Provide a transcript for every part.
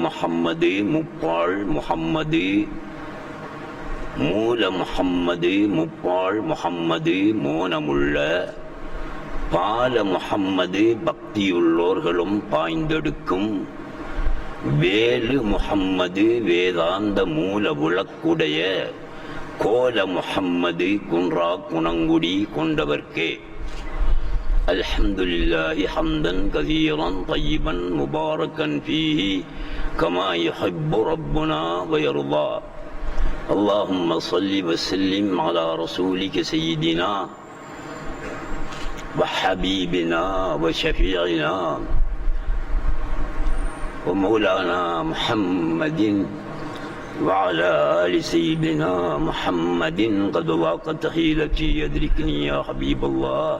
முஹம்மது முப்பாள் முஹம்மது மூல முஹம்மது முப்பாள் முஹம்மது மோனமுள்ள பால முஹம்மது பக்தியுள்ளோர்களும் பாய்ந்தெடுக்கும் வேலு முஹம்மது வேதாந்த மூல விளக்குடைய கோல முஹம்மது குன்றா குணங்குடி கொண்டவர்க்கே அல்ஹம்துலில்லாஹி ஹம்தன் கதீரன் தய்யிபன் முபாரக்கன் ஃபீஹி கமா யுஹிப்பு ரப்புனா வ யர்தா. அல்லாஹும்ம ஸல்லி வ ஸல்லிம் அலா ரசூலிக சய்யிதினா வ ஹபீபினா வ ஷஃபீஇனா வ மௌலானா முஹம்மதின் وعلى آل سيدنا محمد قد ضاقت حيلتي يدركني يا حبيب الله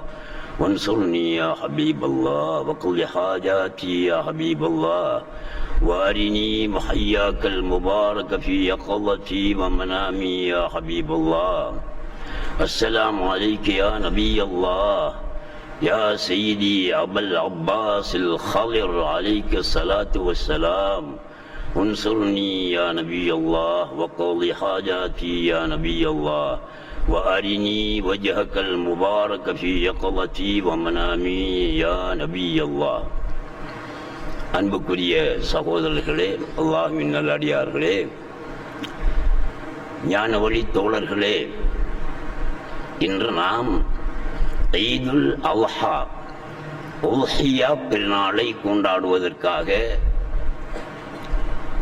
وانصرني يا حبيب الله وقل حاجاتي يا حبيب الله وارني محياك المبارك في يقظتي ومنامي يا حبيب الله. السلام عليك يا نبي الله يا سيدي أبا العباس الخضر عليك الصلاة والسلام. انصرني يا نبي الله وقضي حاجاتي يا نبي الله وأرني وجهك المبارك في يقظتي ومنامي يا نبي الله. அன்புக்குரிய சகோதரர்களே, அல்லாஹ்வின் நல்லடியார்களே, ஞான வழி தோழர்களே, இன்று நாம் ஈதுல் அல்ஹா உல்ஹியா பெருநாளை கொண்டாடுவதற்காக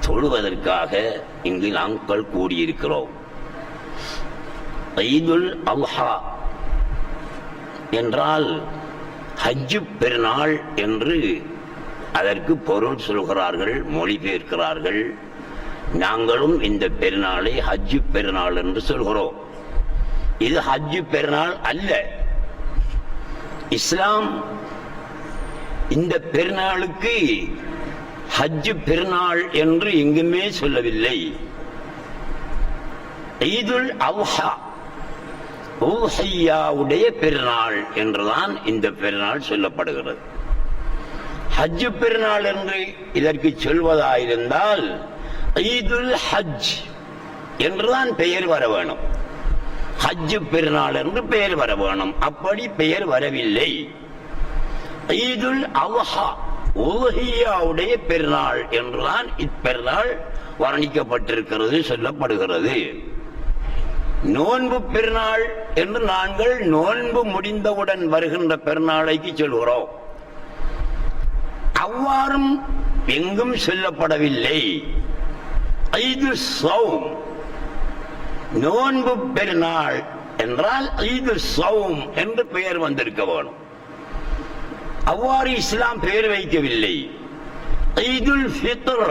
தொழுவதற்காக இங்கு நாங்கள் கூடியிருக்கிறோம். ஈதுல் அல்ஹா என்றால் ஹஜ்ஜு பெருநாள் என்று அதற்கு பொருள் சொல்கிறார்கள், மொழிபெயர்க்கிறார்கள். நாங்களும் இந்த பெருநாளை ஹஜ்ஜு பெருநாள் என்று சொல்கிறோம். இது ஹஜ்ஜு பெருநாள் அல்ல. இஸ்லாம் இந்த பெருநாளுக்கு ஹஜ்ஜு பெருநாள் என்று எங்குமே சொல்லவில்லை. ஈதுல் அல்ஹா உல்ஹியாவுடைய பெருநாள் என்றுதான் இந்த பெருநாள் சொல்லப்படுகிறது. ஹஜ்ஜு பெருநாள் என்று இதற்கு சொல்வதாயிருந்தால் ஈதுல் ஹஜ் என்றுதான் பெயர் வர வேணும். ஹஜ்ஜு பெருநாள் என்று பெயர் வர வேணும். அப்படி பெயர் வரவில்லை. ஈதுல் அல்ஹா உல்ஹியாவுடைய பெருநாள் என்றுதான் இப்பெருநாள் வர்ணிக்கப்பட்டிருக்கிறது, சொல்லப்படுகிறது. நோன்பு பெருநாள் என்று நாங்கள் நோன்பு முடிந்தவுடன் வருகின்ற பெருநாளைக்கு சொல்கிறோம். அவ்வாறும் எங்கும் சொல்லப்படவில்லை. ஈது ஸௌம், நோன்பு பெருநாள் என்றால் ஈது ஸௌம் என்று பெயர் வந்திருக்க வேணும். அவ்வாறு இஸ்லாம் பெயர் வைக்கவில்லை. ஈதுல் ஃபித்ர்,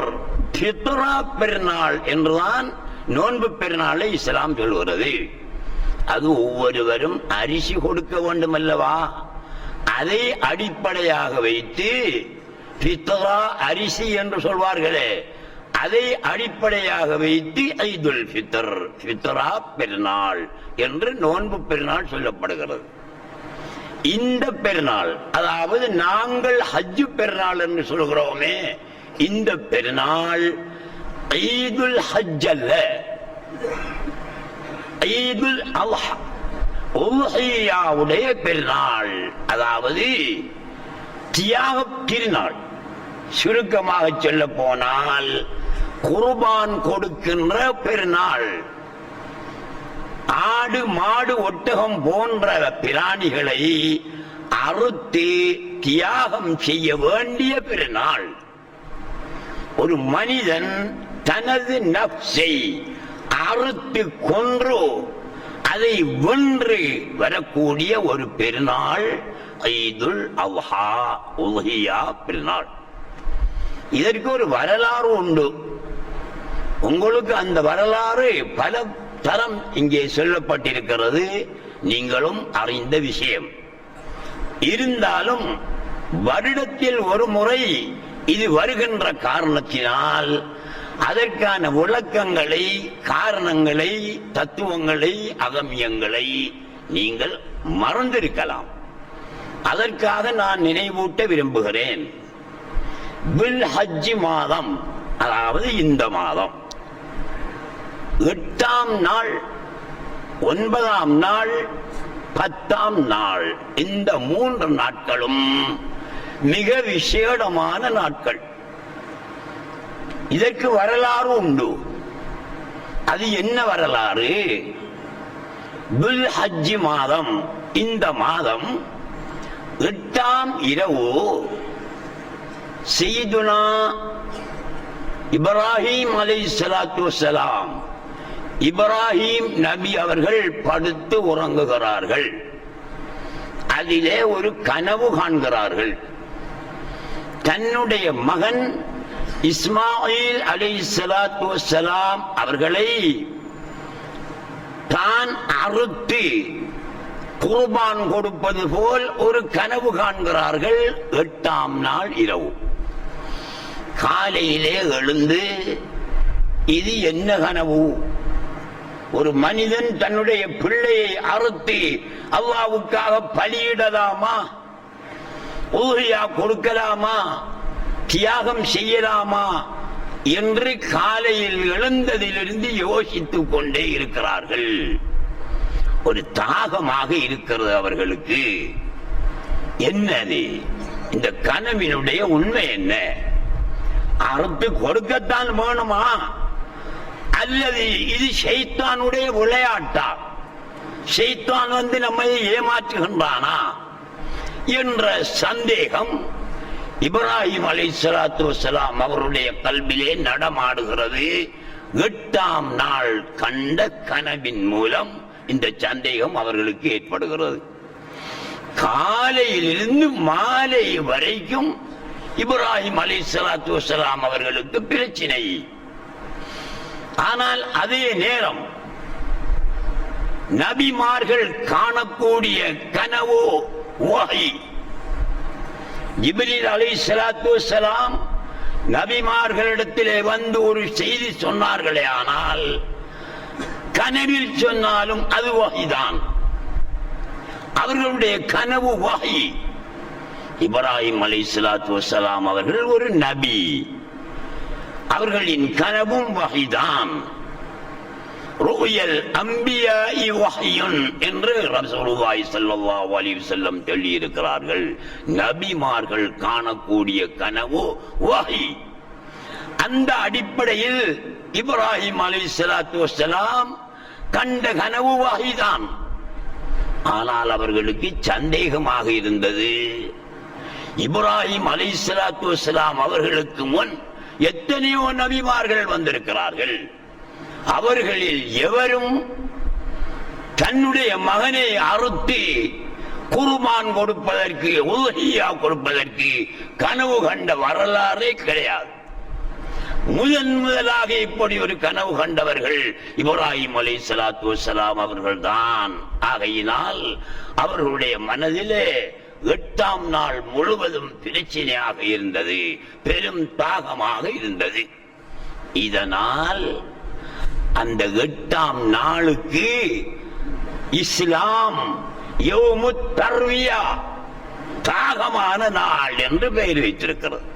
ஃபித்ரா பெருநாள் என்றுதான் நோன்பு பெருநாளை இஸ்லாம் சொல்கிறது. அது ஒவ்வொருவரும் அரிசி கொடுக்க வேண்டும் அல்லவா, அதை அடிப்படையாக வைத்து ஃபித்ரா அரிசி என்று சொல்வார்களே, அதை அடிப்படையாக வைத்து ஈதுல் ஃபித்ர், ஃபித்ரா பெருநாள் என்று நோன்பு பெருநாள் சொல்லப்படுகிறது. இந்த பெருநாள், அதாவது நாங்கள் ஹஜ்ஜு பெருநாள் என்று சொல்கிறோமே, இந்த பெருநாள் ஈதுல் ஹஜ் அல்ல, ஈதுல் அல்ஹா உல்ஹியாவுடைய பெருநாள், அதாவது தியாக திருநாள். சுருக்கமாக சொல்ல போனால் குர்பான் கொடுக்கின்ற பெருநாள். ஆடு மாடு ஒட்டகம் போன்ற பிராணிகளை அறுத்து தியாகம் செய்ய வேண்டிய பெருநாள். ஒரு மனிதன் தனது நப்சை அறுத்து கொன்று அதை வென்று வரக்கூடிய ஒரு பெருநாள் ஈதுல் அல்ஹா, உல்ஹியா பெருநாள். இதற்கு ஒரு வரலாறு உண்டு. உங்களுக்கு அந்த வரலாறு பல தரம் இங்கே சொல்லப்பட்டிருக்கிறது, நீங்களும் அறிந்த விஷயம். இருந்தாலும் வருடத்தில் ஒரு முறை இது வருகின்ற காரணத்தினால் அதற்கான விளக்கங்களை, காரணங்களை, தத்துவங்களை, அகமியங்களை நீங்கள் மறந்திருக்கலாம். அதற்காக நான் நினைவூட்ட விரும்புகிறேன். பில் ஹஜ் மாதம், அதாவது இந்த மாதம் 8ஆம் நாள், 9ஆம் நாள், 10ஆம் நாள், இந்த 3 நாட்களும் மிக விசேடமான நாட்கள். இதற்கு வரலாறு உண்டு. அது என்ன வரலாறு? துல் ஹஜ் மாதம், இந்த மாதம் 8ஆம் இரவு சையதுனா இப்ராஹிம் அலைஹிஸ்ஸலாத்து வஸ்ஸலாம், இப்ராஹிம் நபி அவர்கள் படுத்து உறங்குகிறார்கள். அதிலே ஒரு கனவு காண்கிறார்கள். தன்னுடைய மகன் இஸ்மாயில் அலைஹிஸ்ஸலாத்து வஸ்ஸலாம் அவர்களை தான் அறுத்து குர்பான் கொடுப்பது போல் ஒரு கனவு காண்கிறார்கள். 8ஆம் நாள் இரவு காலையிலே எழுந்து, இது என்ன கனவு? ஒரு மனிதன் தன்னுடைய பிள்ளையை அறுத்து அல்லாஹ்வுக்காக பலியிடலாமா? உஹியா கொடுக்கலாமா? தியாகம் செய்யலாமா என்று காலையில் எழுந்ததிலிருந்து யோசித்துக் கொண்டே இருக்கிறார்கள். ஒரு தாகமாக இருக்கிறது அவர்களுக்கு. என்னது இந்த கனவினுடைய உண்மை? என்ன? அறுத்து கொடுக்கத்தான் வேணுமா, அல்லது இது ஷைத்தானுடைய விளையாட்டா? ஷைத்தான் வந்து நம்மை ஏமாற்றுகின்றானா என்ற சந்தேகம் இப்ராஹிம் அலைஹிஸ்ஸலாத்து வஸ்ஸலாம் அவருடைய கல்விலே நடமாடுகிறது. 8ஆம் நாள் கண்ட கனவின் மூலம் இந்த சந்தேகம் அவர்களுக்கு ஏற்படுகிறது. காலையிலிருந்து மாலை வரைக்கும் இப்ராஹிம் அலைஹிஸ்ஸலாத்து வஸ்ஸலாம் அவர்களுக்கு பிரச்சனை. ஆனால் அதே நேரம் நபிமார்கள் காணக்கூடிய கனவு வஹி. ஜிப்ரீல் அலைஹிஸ்ஸலாத்து வஸ்ஸலாம் நபிமார்களிடத்திலே வந்து ஒரு செய்தி சொன்னார்களே, ஆனால் கனவில் சொன்னாலும் அது வஹிதான். அவர்களுடைய கனவு வஹி. இப்ராஹிம் அலைஹிஸ்ஸலாத்து வஸ்ஸலாம் அவர்கள் ஒரு நபி, அவர்களின் கனவும் வஹிதான். ருயல் அம்பியாஇ வஹ்யுன் என்று ரசூலுல்லாஹி ஸல்லல்லாஹு அலைஹி வஸல்லம் சொல்லி இருக்கிறார்கள். நபிமார்கள் காணக்கூடிய கனவு வஹி. அந்த அடிப்படையில் இப்ராஹிம் அலைஹிஸ்ஸலாத்து வஸ்ஸலாம் கண்ட கனவு வஹிதான். ஆனால் அவர்களுக்கு சந்தேகமாக இருந்தது. இப்ராஹிம் அலைஹிஸ்ஸலாத்து வஸ்ஸலாம் அவர்களுக்கு முன் எத்தனையோ நபிமார்கள் வந்திருக்கிறார்கள். அவர்களில் எவரும் தன்னுடைய மகனை அறுத்து குர்பான் கொடுப்பதற்கு, உல்ஹியா கொடுப்பதற்கு கனவு கண்ட வரலாறே கிடையாது. முதலாக இப்படி ஒரு கனவு கண்டவர்கள் இப்ராஹிம் அலைஹிஸ்ஸலாத்து வஸ்ஸலாம் அவர்கள் தான். ஆகையினால் அவர்களுடைய மனதிலே 8ஆம் நாள் முழுவதும் பிரச்சனையாக இருந்தது, பெரும் தாகமாக இருந்தது. இதனால் அந்த 8ஆம் நாளுக்கு இஸ்லாம் யௌமுத் தர்வியா, தாகமான நாள் என்று பெயர் வைத்திருக்கிறது.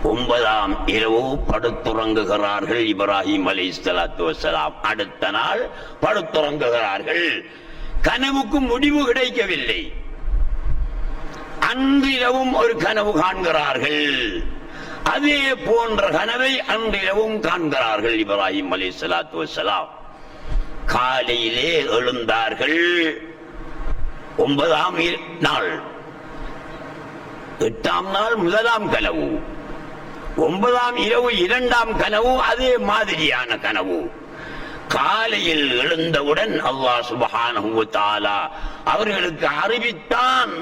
9ஆம் இரவு படுத்துறங்குகிறார்கள் இப்ராஹிம் அலைஹிஸ்ஸலாத்து வஸ்ஸலாம். அடுத்த நாள் படுத்துறங்குகிறார்கள். கனவுக்கு முடிவு கிடைக்கவில்லை. அன்றிரவும் ஒரு கனவு காண்கிறார்கள். அதே போன்ற கனவை அன்றிரவும் காண்கிறார்கள் இப்ராஹிம் அலைஹிஸ்ஸலாத்து வஸ்ஸலாம். காலையிலே எழுந்தார்கள். 9ஆம் நாள், 8ஆம் நாள் முதலாம் கனவு, 9ஆம் இரவு 2ஆம் கனவு அதே மாதிரியான கனவு. காலையில் எழுந்தவுடன் அல்லாஹ் சுப்ஹானஹு வ தஆலா அவர்களுக்கு அறிவித்தான்,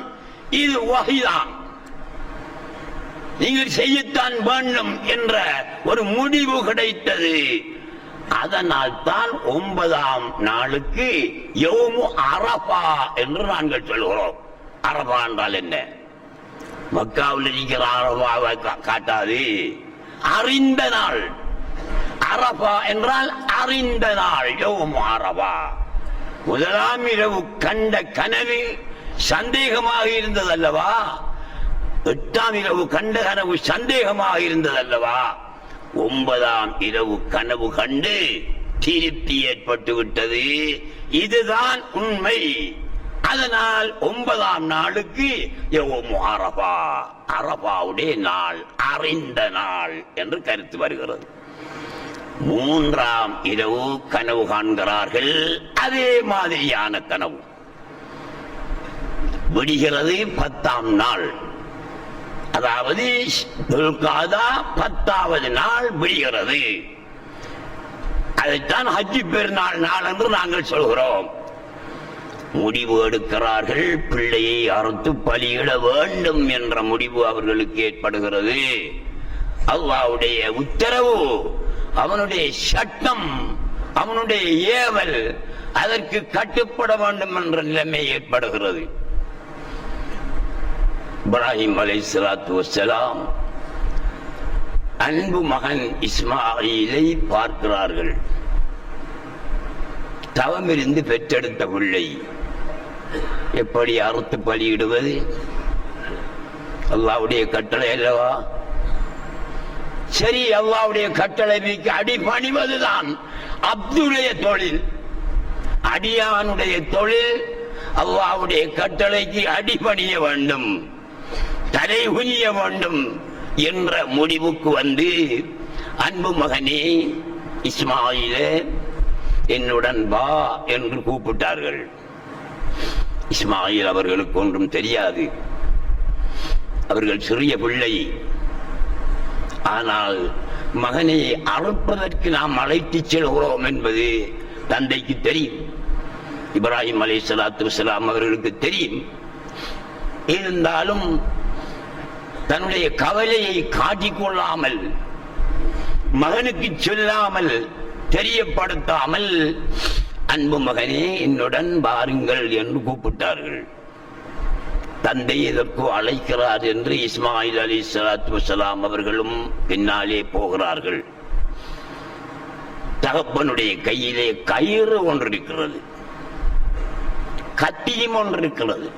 இது வஹ்தான், நீங்கள் செய்யத்தான் வேண்டும் என்ற ஒரு முடிவு கிடைத்தது. அதனால் தான் 9ஆம் நாளுக்கு யௌமு அரஃபா என்று நாங்கள் சொல்கிறோம். அரஃபா என்றால் என்ன? மக்காவில் இருக்கிற அரஃபாவை காட்டாது, அறிந்த நாள். அரஃபா என்றால் அறிந்த நாள், யௌமு அரஃபா. முதலாம் இரவு கண்ட கனவு சந்தேகமாக இருந்தது அல்லவா? 8ஆம் இரவு கண்ட கனவு சந்தேகமாக இருந்தது அல்லவா? 9ஆம் இரவு கனவு கண்டு திருப்தி ஏற்பட்டு விட்டது, இதுதான் உண்மை. அதனால் 9ஆம் நாளுக்கு யௌமு அரஃபா, அரஃபாவுடைய நாள், அறிந்த நாள் என்று கருத்து வருகிறது. 3ஆம் இரவு கனவு காண்கிறார்கள், அதே மாதிரியான கனவு. விடுகிறது 10ஆம் நாள், அதாவது துல்காதா 10வது நாள் விடுகிறது. அதைத்தான் ஹஜ்ஜி பெருநாள் நாள் என்று நாங்கள் சொல்கிறோம். முடிவு எடுக்கிறார்கள், பிள்ளையை அறுத்து பலியிட வேண்டும் என்ற முடிவு அவர்களுக்கு ஏற்படுகிறது. அல்லாஹ்வுடைய உத்தரவு, அவனுடைய சட்டம், அவனுடைய ஏவல், அதற்கு கட்டுப்பட வேண்டும் என்ற நிலைமை ஏற்படுகிறது. இப்ராஹிம் அலைஹிஸ்ஸலாத்து வஸ்ஸலாம் அன்பு மகன் இஸ்மாயிலை பார்க்கிறார்கள். தவமிருந்து பெற்றெடுத்த பிள்ளை எப்படி அறுத்து பலியிடுவது? அல்லாஹ்வுடைய கட்டளை அல்லவா? சரி, அல்லாஹ்வுடைய கட்டளைக்கு அடிபணிவதுதான் அப்துடைய தொழில், அடியானுடைய தொழில். அல்லாஹ்வுடைய கட்டளைக்கு அடிபணிய வேண்டும், தலை குனிய வேண்டும் என்ற முடிவுக்கு வந்து, அன்பு மகனே இஸ்மாயிலே என்னுடன் வா என்று கூப்பிட்டார்கள். இஸ்மாயில் அவர்களுக்கு ஒன்றும் தெரியாது, அவர்கள் சிறிய பிள்ளை. ஆனால் மகனை அறுப்பதற்கு நாம் அழைத்துச் செல்கிறோம் என்பது தந்தைக்கு தெரியும், இப்ராஹிம் அலைஹிஸ்ஸலாத்து வஸ்ஸலாம் அவர்களுக்கு தெரியும். இருந்தாலும் தன்னுடைய கவலையை காட்டிக்கொள்ளாமல், மகனுக்கு சொல்லாமல், தெரியப்படுத்தாமல், அன்பு மகனே என்னுடன் வாருங்கள் என்று கூப்பிட்டார்கள். தந்தை எதற்கு அழைக்கிறார் என்று இஸ்மாயில் அலைஹிஸ்ஸலாத்து வஸ்ஸலாம் அவர்களும் பின்னாலே போகிறார்கள். தகப்பனுடைய கையிலே கயிறு ஒன்று இருக்கிறது, கத்தியும் ஒன்று இருக்கிறது.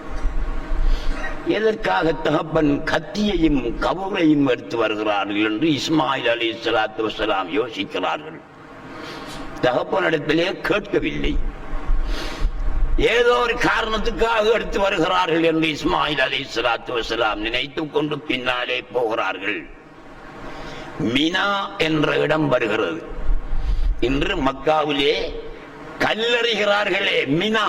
எதற்காக தகப்பன் கத்தியையும் கவுரையும் எடுத்து வருகிறார்கள் என்று இஸ்மாயில் அலைஹிஸ்ஸலாத்து வஸ்ஸலாம் யோசிக்கிறார்கள். தகப்பனிடத்திலே கேட்கவில்லை, ஏதோ ஒரு காரணத்துக்காக எடுத்து வருகிறார்கள் என்று இஸ்மாயில் அலைஹிஸ்ஸலாத்து வஸ்ஸலாம் நினைத்துக் கொண்டு பின்னாலே போகிறார்கள். மினா என்ற இடம் வருகிறது. இன்று மக்காவிலே கல்லறிகிறார்களே மினா,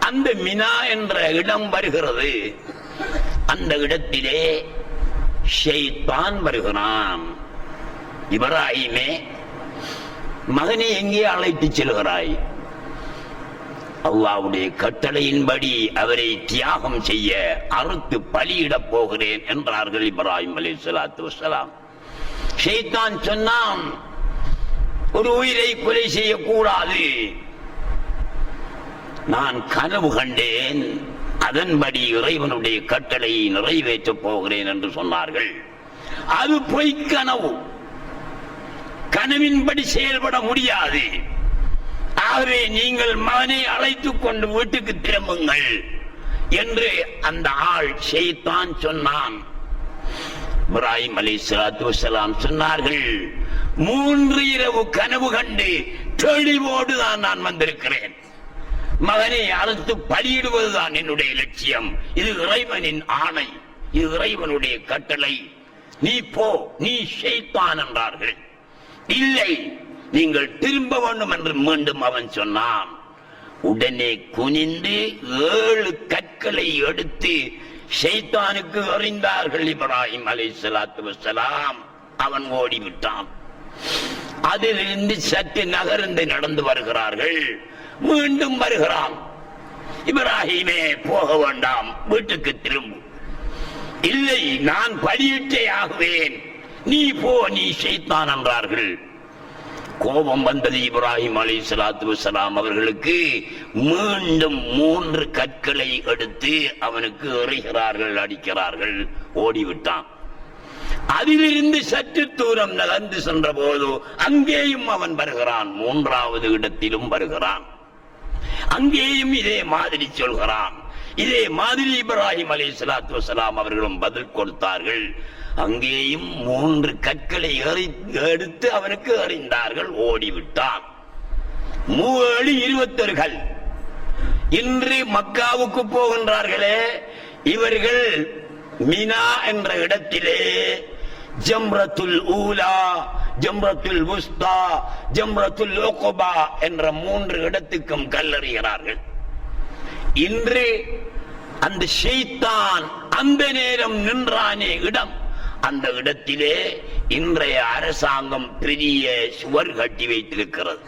அந்த மினா என்ற இடம் வருகிறது. அந்த இடத்திலே ஷைத்தான் வருகிறான். இப்ராஹிமே, மகனை எங்கே அழைத்துச் செல்கிறாய்? அல்லாஹ்வுடைய கட்டளையின்படி அவரை தியாகம் செய்ய, அறுத்து பலியிடப் போகிறேன் என்றார்கள் இப்ராஹிம் அலைஹிஸ்ஸலாத்து வஸ்ஸலாம். ஷைத்தான் சொன்னான், ஒரு உயிரை கொலை செய்யக்கூடாது, நான் கனவு கண்டேன், அதன்படி இறைவனுடைய கட்டளையை நிறைவேற்றப் போகிறேன் என்று சொன்னார்கள். அது பொய்க்கனவு, கனவின்படி செயல்பட முடியாது. ஆகவே நீங்கள் மகனை அழைத்துக் கொண்டு வீட்டுக்கு திரும்புங்கள் என்று அந்த ஆள் ஷைத்தான் சொன்னான். இப்ராஹிம் அலைஹிஸ்ஸலாத்து வஸ்ஸலாம் சொன்னார்கள், 3 இரவு கனவு கண்டு தெளிவோடு தான் நான் வந்திருக்கிறேன். மகனை அறுத்து பலியிடுவதுதான் என்னுடைய லட்சியம். இது இறைவனின் ஆணை, இது இறைவனுடைய கட்டளை. நீ போ, நீ ஷைத்தான் என்றார்கள். இல்லை, நீங்கள் திரும்ப வேண்டும் என்று மீண்டும் அவன் சொன்னான். உடனே குனிந்து 7 கற்களை எடுத்து ஷைத்தானுக்கு எறிந்தார்கள் இப்ராஹிம் அலைஹிஸ்ஸலாத்து வஸ்ஸலாம். அவன் ஓடிவிட்டான். அதிலிருந்து சற்று நகர்ந்து நடந்து வருகிறார்கள். மீண்டும் வருகிறான். இப்ராஹிமே, போக வேண்டாம், வீட்டுக்கு திரும்பு. இல்லை, நான் பலியிட்டே ஆகுவேன், நீ போ, நீ ஷைத்தான் என்றார்கள். கோபம் வந்தது இப்ராஹிம் அலைஹிஸ்ஸலாத்து வஸ்ஸலாம் அவர்களுக்கு. மீண்டும் 3 கற்களை எடுத்து அவனுக்கு எறிகிறார்கள், அடிக்கிறார்கள். ஓடிவிட்டான். அதிலிருந்து சற்று தூரம் நகர்ந்து சென்ற போது அங்கேயும் அவன் வருகிறான். 3வது இடத்திலும் வருகிறான். அங்கேயும் இதே மாதிரி சொல்கிறான். இதே மாதிரி இப்ராஹிம் அலைஹிஸ்ஸலாத்து வஸ்ஸலாம் அவர்களும் பதில் கொடுத்தார்கள். அங்கேயும் 3 கற்களை எடுத்து அவனுக்கு எறிந்தார்கள். ஓடிவிட்டான். 21 கல். இன்று மக்காவுக்கு போகின்றார்களே இவர்கள், மினா என்ற இடத்திலே ஜம்ரத்துல் ஊலா, ஜம்ரத்துல் உஸ்தா, ஜம்ரத்துல் உக்பா என்ற 3 இடத்துக்கும் கல்லறிகிறார்கள். இன்று அந்த ஷைத்தான் அந்த நேரம் நின்றானே இடம், அந்த இடத்திலே இன்றைய அரசாங்கம் பெரிய சுவர் கட்டி வைத்திருக்கிறது.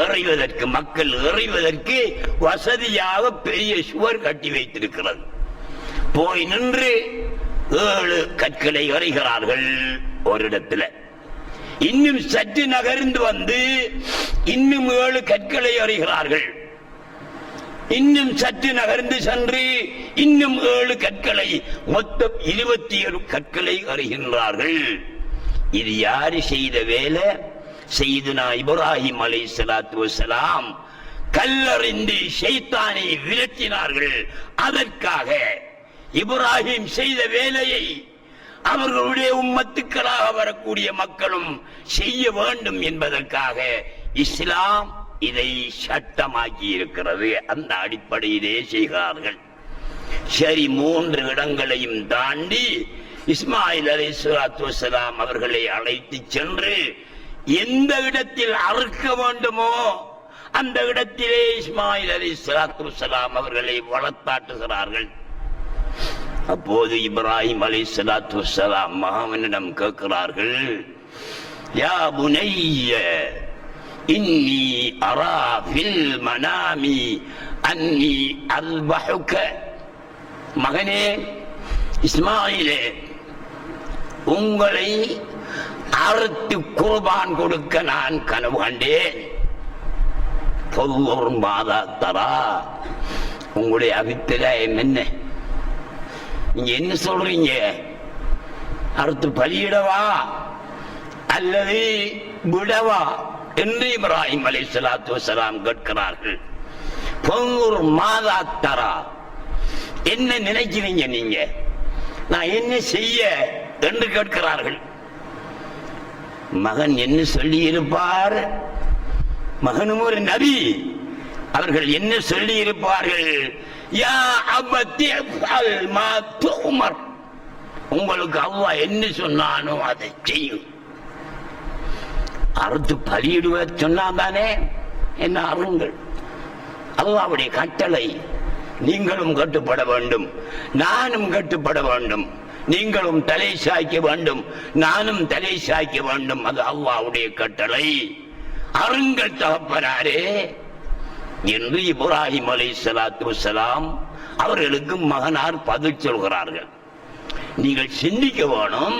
எறிவதற்கு, மக்கள் எறிவதற்கு வசதியாக பெரிய சுவர் கட்டி வைத்திருக்கிறது. போய் நின்று 7 கற்களை எறிகிறார்கள் ஒரு இடத்துல. இன்னும் சற்று நகர்ந்து வந்து இன்னும் 7 கற்களை எறிகிறார்கள். இன்னும் சற்று நகர்ந்து சென்று இன்னும் 7 கற்களை, மொத்தம் 27 கற்களை எறிகின்றார்கள். இது யாரு செய்த வேலை? சையதுனா இப்ராஹிம் அலைஹிஸ்ஸலாத்து வஸ்ஸலாம் கல்லறிந்து ஷைத்தானை விரட்டினார்கள். அதற்காக இப்ராஹிம் செய்த வேலையை அவர்களுடைய உம்மத்துக்களாக வரக்கூடிய மக்களும் செய்ய வேண்டும் என்பதற்காக இஸ்லாம் இதை சட்டமாக்கி இருக்கிறது. அந்த அடிப்படையிலே செய்கிறார்கள். சரி, 3 இடங்களையும் தாண்டி இஸ்மாயில் அலைஹிஸ்ஸலாத்து வஸ்ஸலாம் அவர்களை அழைத்து சென்று எந்த இடத்தில் அறுக்க வேண்டுமோ அந்த இடத்திலே இஸ்மாயில் அலைஹிஸ்ஸலாத்து வஸ்ஸலாம் அவர்களை வளர்த்தாட்டுகிறார்கள். அப்போது இப்ராஹிம் அலைஹிஸ்ஸலாத்து வஸ்ஸலாம் மகனிடம் கேட்கிறார்கள், யா புனைய இன்னி அரா ஃபில் மனாமி அன்னி அல்பஹுக. மகனே இஸ்மாயிலே, உங்களை அறுத்து குர்பான் கொடுக்க நான் கனவு கண்டேன். பொதுவொரு மாதா தரா, உங்களுடைய அபிப்பிராயம் என்ன? நீங்க என்ன சொல்றீங்க? அறுத்து பலியிடவா அல்லது விடவா என்று இப்ராஹிம் அலைஹிஸ்ஸலாத்து வஸ்ஸலாம் கேட்கிறார்கள். பொங்கூர் மாதா தரா, என்ன நினைக்கிறீங்க நீங்க? நான் என்ன செய்ய என்று கேட்கிறார்கள். மகன் என்ன சொல்லி இருப்பார்? மகனும் ஒரு நபி, அவர்கள் என்ன சொல்லி இருப்பார்கள்? யா அபத்தி அஃஅல் மா துமர், உங்களுக்கு அல்லாஹ் என்ன சொன்னானோ அதை செய்யும். அறுத்து பலியிடுவ சொன்னான் தானே, என்ன அருங்கள், அல்லாஹ்வுடைய கட்டளை. நீங்களும் கட்டுப்பட வேண்டும், நானும் கட்டுப்பட வேண்டும். நீங்களும் தலை சாய்க்க வேண்டும், நானும் தலை சாய்க்க வேண்டும். அது அல்லாஹ்வுடைய கட்டளை. அருங்கள் தகப்பனாரே என்று இப்ராஹிம் அலைஹிஸ்ஸலாத்து வஸ்ஸலாம் அவர்களுக்கு மகனார் பதில் சொல்கிறார்கள். நீங்கள் சிந்திக்க வேணும்,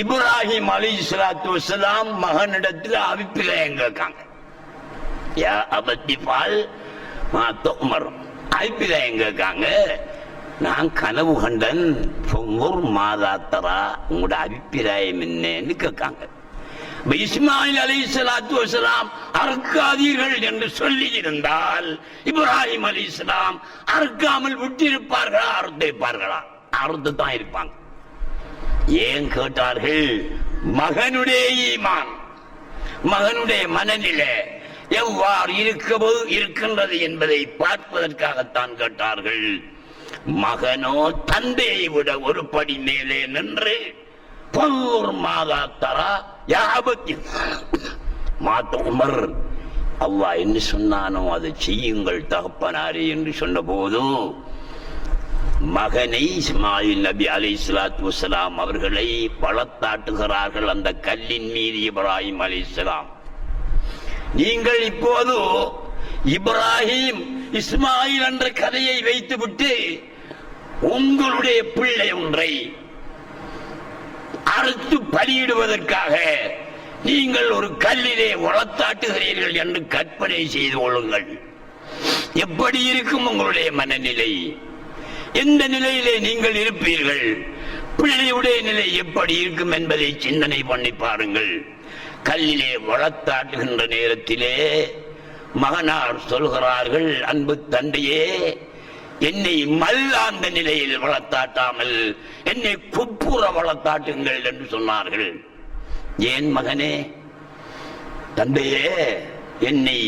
இப்ராஹிம் அலைஹிஸ்ஸலாத்து வஸ்ஸலாம் மகனிடத்தில் அபிப்பிராயம் கேட்காங்க. யா அபத்தி பால் மா துமர், அபிப்பிராயம் கேட்காங்க. நான் கனவு கண்டன், பொங்கூர் மாதா தரா, உங்களோட அபிப்பிராயம் என்னன்னு கேட்காங்க. இஸ்மாயில் அலைஹிஸ்ஸலாத்து வஸ்ஸலாம் அறுக்காதீர்கள் என்று சொல்லி இருந்தால் இப்ராஹிம் அலைஹிஸ்ஸலாம் அறுக்காமல் விட்டிருப்பார்களா, அறுத்திருப்பார்களா? அறுத்து தான் இருப்பாங்க. ஏன் கேட்டார்கள்? மகனுடைய ஈமான், மகனுடைய மனநிலை எவ்வாறு இருக்கின்றது என்பதை பார்ப்பதற்காகத்தான் கேட்டார்கள். மகனோ தந்தையை விட ஒரு படி மேலே நின்று பல்லூர் மாதா தரா யாபத்தி மாத்த உமர், அல்லாஹ் என்ன சொன்னானோ அதை செய்யுங்கள் தகப்பனாரே என்று சொன்ன போது மகனை இஸ்மாயில் நபி அலைஹிஸ்ஸலாத்து வஸ்ஸலாம் அவர்களை வளர்த்தாட்டுகிறார்கள் அந்த கல்லின் மீது இப்ராஹிம் அலைஹிஸ்ஸலாம். நீங்கள் இப்போது இப்ராஹிம் இஸ்மாயில் என்ற கதையை வைத்துவிட்டு உங்களுடைய பிள்ளை ஒன்றை அறுத்து பலியிடுவதற்காக நீங்கள் ஒரு கல்லிலே வளர்த்தாட்டுகிறீர்கள் என்று கற்பனை செய்து கொள்ளுங்கள். எப்படி இருக்கும் உங்களுடைய மனநிலை? எந்த நிலையிலே நீங்கள் இருப்பீர்கள்? பிள்ளையுடைய நிலை எப்படி இருக்கும் என்பதை சிந்தனை பண்ணி பாருங்கள். கல்லிலே வளர்த்தாட்டுகின்ற நேரத்திலே மகனார் சொல்கிறார்கள், அன்பு தந்தையே, என்னை மல்லாந்த நிலையில் வளர்த்தாட்டாமல் என்னை குப்புற வளர்த்தாட்டுங்கள் என்று சொன்னார்கள். ஏன் மகனே? தந்தையே, என்னை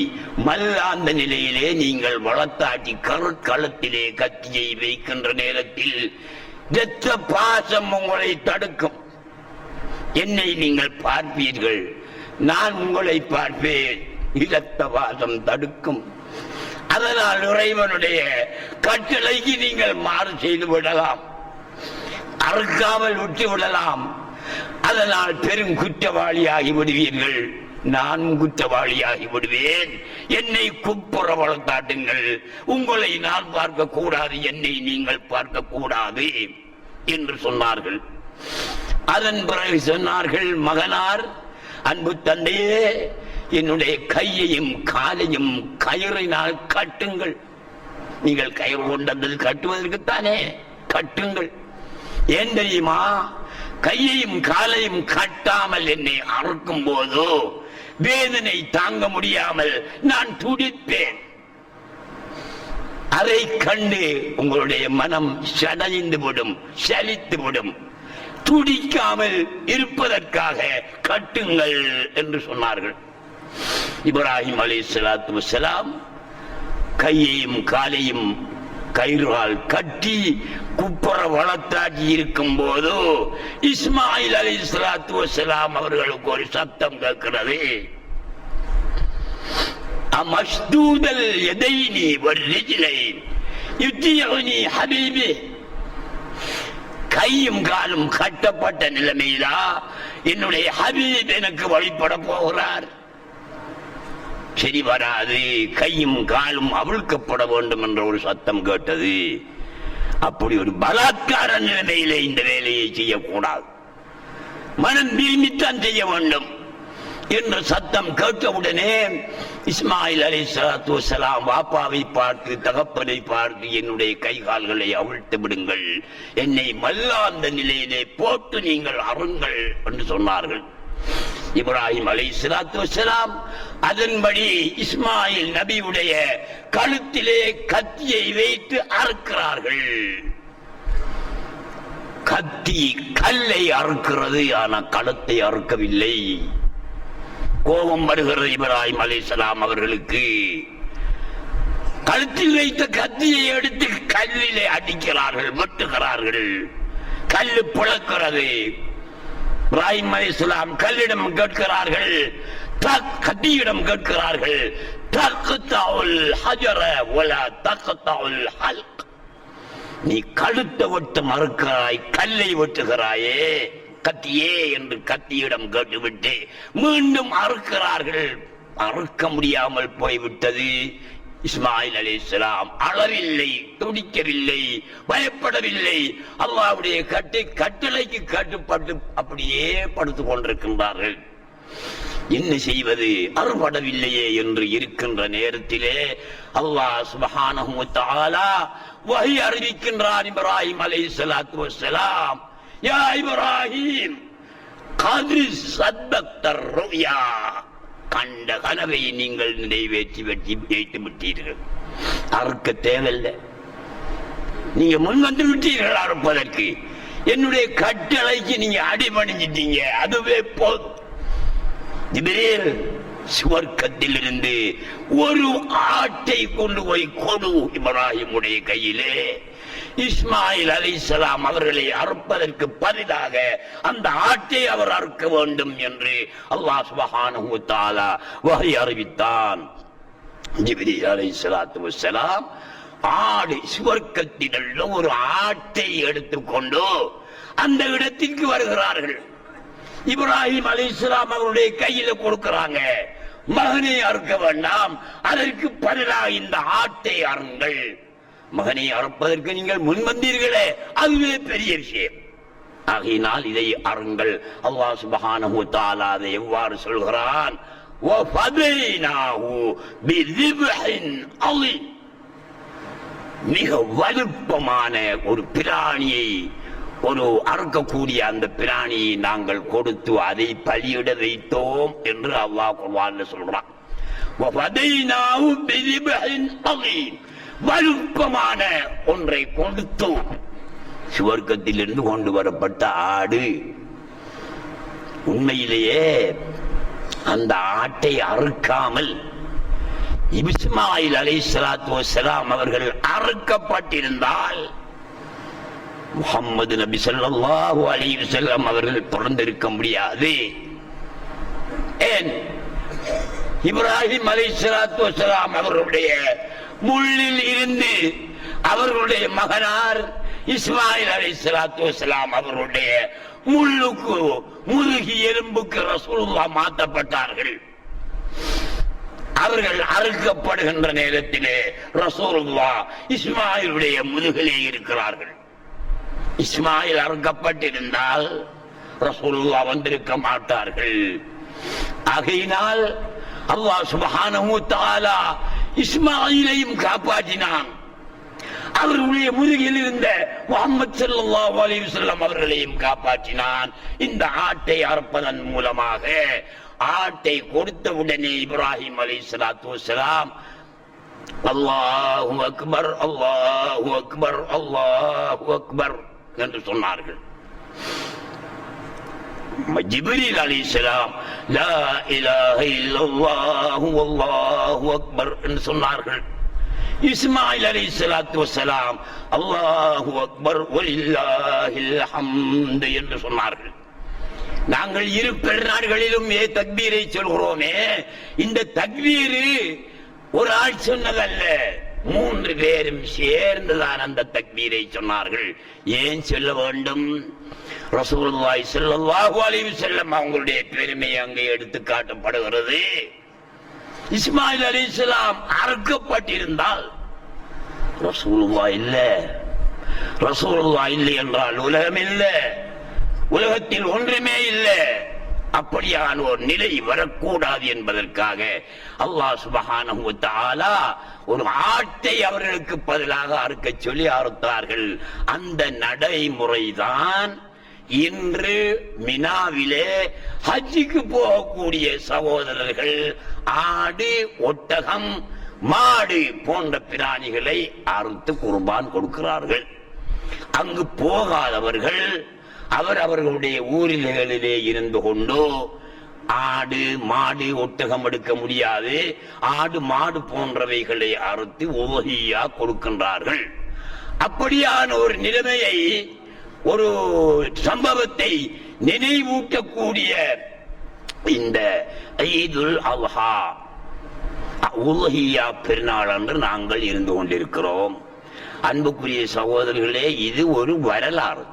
மல்லாந்த நிலையிலே நீங்கள் வளர்த்தாட்டி கருட்களத்திலே கத்தியை வைக்கின்ற நேரத்தில் இரத்த பாசம் உங்களை தடுக்கும். என்னை நீங்கள் பார்ப்பீர்கள், நான் உங்களை பார்ப்பேன், இரத்த பாசம் தடுக்கும். அதனால் இறைவனுடைய கட்டளைக்கு நீங்கள் மாறு செய்து விடலாம், அறுக்காமல் விட்டு விடலாம். அதனால் பெரும் குற்றவாளியாகி விடுவீர்கள், நான் குற்றவாளியாகி விடுவேன். என்னை குப்புற வளர்த்தாட்டுங்கள், உங்களை நான் பார்க்க கூடாது, என்னை நீங்கள் பார்க்க கூடாது என்று சொன்னார்கள். அதன் பிறகு சொன்னார்கள், மகனார், அன்பு தந்தையே, என்னுடைய கையையும் காலையும் கயிறினால் கட்டுங்கள். நீங்கள் கயிறு கொண்டது கட்டுவதற்குத்தானே, கட்டுங்கள். ஏன் தெரியுமா? கையையும் காலையும் கட்டாமல் என்னை அறுக்கும் போது வேதனை தாங்க முடியாமல் நான் துடிப்பேன். அதை கண்டு உங்களுடைய மனம் சடைந்து விடும், சலித்து விடும். துடிக்காமல் இருப்பதற்காக கட்டுங்கள் என்று சொன்னார்கள். இப்ராஹிம் அலைஹிஸ்ஸலாத்து வஸ்ஸலாம் கையையும் காலையும் கயிறால் கட்டி குப்புற வளர்த்தாட்டி இருக்கும் போது இஸ்மாயில் அலைஹிஸ்ஸலாத்து வஸ்ஸலாம் அவர்களுக்கு ஒரு சத்தம் கேட்கிறது. அமஸ்தூதல் யதைனி வர்ரிஜ்லைன் யுத்தியனி ஹபீபி, கையும் காலும் கட்டப்பட்ட நிலைமையிலா என்னுடைய ஹபீப் எனக்கு வழிபட போகிறார்? சரி வராது, கையும் காலும் அவிழ்க்கப்பட வேண்டும் என்ற ஒரு சத்தம் கேட்டது. அப்படி ஒரு பலாத்கார நிலைமையிலே இந்த வேலையை செய்யக்கூடாது, மனம் விரும்பித்தான் செய்ய வேண்டும் என்ற சத்தம் கேட்டவுடனே இஸ்மாயில் அலைஹிஸ்ஸலாத்து வஸ்ஸலாம் வாப்பாவை பார்த்து, தகப்பனை பார்த்து, என்னுடைய கை கால்களை அவிழ்த்து விடுங்கள், என்னை மல்லாந்த நிலையிலே போட்டு நீங்கள் அருங்கள் என்று சொன்னார்கள். இப்ராஹிம் அலைஹிஸ்ஸலாத்து வஸ்ஸலாம் அதன்படி இஸ்மாயில் நபியுடைய கழுத்திலே கத்தியை வைத்து அறுக்கிறார்கள். கத்தி கல்லை அறுக்கிறது, ஆனால் கழுத்தை அறுக்கவில்லை. கோபம் வருகிறது இப்ராஹிம் அலைஹிஸ்ஸலாம் அவர்களுக்கு. கழுத்தில் வைத்த கத்தியை எடுத்து கல்லிலே அடிக்கிறார்கள், வெட்டுகிறார்கள். கல்லு பிளக்கிறது. இப்ராஹிம் அலைஹிஸ்ஸலாம் கல்லிடம் கேட்கிறார்கள், கத்தியிடம் கேட்கிறார்கள், தக்தஉல் ஹஜர வலா தக்தஉல் ஹல்க், நீ கழுத்தை வெட்ட மறுக்கிறாய், கல்லை வெட்டுகிறாயே, கத்தியே என்று கத்தியிடம் கேட்டுவிட்டு மீண்டும் அறுக்கிறார்கள். அறுக்க முடியாமல் போய்விட்டது. இஸ்மாயில் அலைஹிஸ்ஸலாம் அழவில்லை, துடிக்கவில்லை, பயப்படவில்லை. அல்லாஹ்வுடைய கட்டளைக்கு கட்டுப்பட்டு அப்படியே படுத்துக் கொண்டிருக்கின்றார்கள். என்ன செய்வது, அறுபடவில்லையே என்று இருக்கின்ற நேரத்திலே அல்லாஹ் சுப்ஹானஹு வ தஆலா வஹி அறிவிக்கின்றான் இப்ராஹிம் அலைஹிஸ்ஸலாத்து வஸ்ஸலாம், யா இப்ராஹிம் கத் ஸதக்த ருயா, கண்ட கனவை நீங்கள் நிறைவேற்றி வைத்து விட்டீர்கள். அறுக்க தேவையில்லை, நீங்க முன் வந்து விட்டீர்கள் அறுப்பதற்கு. என்னுடைய கட்டளைக்கு நீங்க அடிபணிஞ்சிட்டீங்க, அதுவே போதும். ஜிப்ரீல் சுவர்க்கத்தில் இருந்து ஒரு ஆட்டை கொண்டு போய் கொடு இப்ராஹிமுடைய கையிலே. இஸ்மாயில் அலைஹிஸ்ஸலாம் அவர்களை அறுப்பதற்கு பதிலாக அந்த ஆட்டை அவர் அறுக்க வேண்டும் என்று அல்லாஹ் சுப்ஹானஹு வ தஆலா வஹி அறிவித்தான். ஜிப்ரீல் அலைஹிஸ்ஸலாத்து வஸ்ஸலாம் ஆடு சுவர்க்கத்திலுள்ள ஒரு ஆட்டை எடுத்துக்கொண்டு அந்த இடத்திற்கு வருகிறார்கள். இப்ராஹிம் அலைஹிஸ்ஸலாம் அவருடைய கையில கொடுக்கிறாங்க. மகனை அறுக்க வேண்டாம், அதற்கு பதிலாக இந்த ஆட்டை அறுங்கள். மகனை அறுப்பதற்கு நீங்கள் முன்வந்தீர்களே, அதுவே பெரிய விஷயம். ஆகையினால் இதை அறுங்கள். அல்லாஹ் சுப்ஹானஹு வ தஆலா அதை எவ்வாறு சொல்கிறான்? வஃபதைனாஹு பிذبஹின் அலீம். மிக வலுப்பமான ஒரு பிராணியை, ஒரு அறுக்கக்கூடிய அந்த பிராணியை நாங்கள் கொடுத்து அதை பலியிட வைத்தோம் என்று அல்லாஹ் குர்ஆன்ல சொல்றான். வஃபதைனாஹு பிذبஹின் அலீம். வலுப்பமான ஒன்றை கொடுத்து, சுவர்க்கத்திலிருந்து கொண்டு வரப்பட்ட ஆடு. உண்மையிலேயே அந்த ஆட்டை அறுக்காமல் இஸ்மாயில் அலைஹிஸ்ஸலாத்து வஸ்ஸலாம் அவர்கள் அறுக்கப்பட்டிருந்தால் முஹம்மது நபி ஸல்லல்லாஹு அலைஹி வஸல்லம் அவர்கள் பிறந்திருக்க முடியாது. ஏன்? இப்ராஹிம் அலைஹிஸ்ஸலாத்து வஸ்ஸலாம் அவர்களுடைய முள்ளில் இருந்து அவர்களுடைய மகனார் இஸ்மாயில் அலைஹிஸ்ஸலாத்து வஸ்ஸலாம் அவர்களுடைய முள்ளுக்கு, முதுகி எலும்புக்கு ரசூலுல்லாஹ் மாற்றப்பட்டார்கள். அவர்கள் அறுக்கப்படுகின்ற நேரத்திலே ரசூலுல்லாஹ் இஸ்மாயிலுடைய முதுகிலே இருக்கிறார்கள். இஸ்மாயில் அறுக்கப்பட்டிருந்தால் ரசூலுல்லாஹ் வந்திருக்க மாட்டார்கள். ஆகையினால் அல்லாஹ் சுப்ஹானஹு வ தஆலா இஸ்மாயிலையும் காப்பாற்றினான். அவர்களுடைய முதுகில் இருந்த முஹம்மது ஸல்லல்லாஹு அலைஹி வஸல்லம் அவர்களையும் காப்பாற்றினான். இந்த ஆட்டை அறுப்பதன் மூலமாக, ஆட்டை கொடுத்த உடனே இப்ராஹிம் அலைஹிஸ்ஸலாத்து வஸ்ஸலாம் அல்லாஹு அக்பர், அல்லாஹு அக்பர், அல்லாஹு அக்பர் என்று சொன்னார்கள். ஜிப்ரீல் அலைஹிஸ்ஸலாம் லா இலாஹ இல்லல்லாஹு வல்லாஹு அக்பர் என்று சொன்னார்கள். இஸ்மாயில் அலைஹிஸ்ஸலாத்து வஸ்ஸலாம் அல்லாஹு அக்பர் வலில்லாஹில் ஹம்து என்று சொன்னார்கள். நாங்கள் இரு பெருநாடுகளிலும் தக்பீரை சொல்கிறோமே, இந்த தக்பீர் ஒரு ஆள் சொன்னதல்ல, 3 பேரும் சேர்ந்துதான் அந்த தக்பீரை சொன்னார்கள். ஏன் சொல்ல வேண்டும்? ரசூலுல்லாஹி ஸல்லல்லாஹு அலைஹி வஸல்லம் அவங்களுடைய பெருமை அங்கே எடுத்து காட்டப்படுகிறது. இஸ்மாயில் அலைஹிஸ்ஸலாம் அறுக்கப்பட்டிருந்தால் ரசூலுல்லாஹ் இல்ல, ரசூலுல்லாஹ் இல்லை என்றால் உலகம் இல்லை, உலகத்தில் ஒன்றுமே இல்லை. அப்படியான ஒரு நிலை வரக்கூடாது என்பதற்காக அல்லாஹ் சுப்ஹானஹு வ தஆலா ஒரு ஆட்டை அவர்களுக்கு பதிலாக அறுக்க சொல்லி அறுத்தார்கள். அந்த நடைமுறைதான் இன்று மினாவிலே ஹஜ்ஜுக்கு போகக்கூடிய சகோதரர்கள் ஆடு, ஒட்டகம், மாடு போன்ற பிராணிகளை அறுத்து குர்பான் கொடுக்கிறார்கள். அங்கு போகாதவர்கள் அவர்களுடைய ஊரிலே இருந்து கொண்டு ஆடு, மாடு, ஒட்டகம் எடுக்க முடியாது, ஆடு, மாடு போன்றவைகளை அறுத்து உலஹியா கொடுக்கின்றார்கள். அப்படியான ஒரு நிலைமையை, ஒரு சம்பவத்தை நினைவூட்டக்கூடிய இந்த ஈதுல் அல்ஹா, உலஹியா பெருநாள் என்று நாங்கள் இருந்து கொண்டிருக்கிறோம். அன்புக்குரிய சகோதரர்களே, இது ஒரு வரலாறு.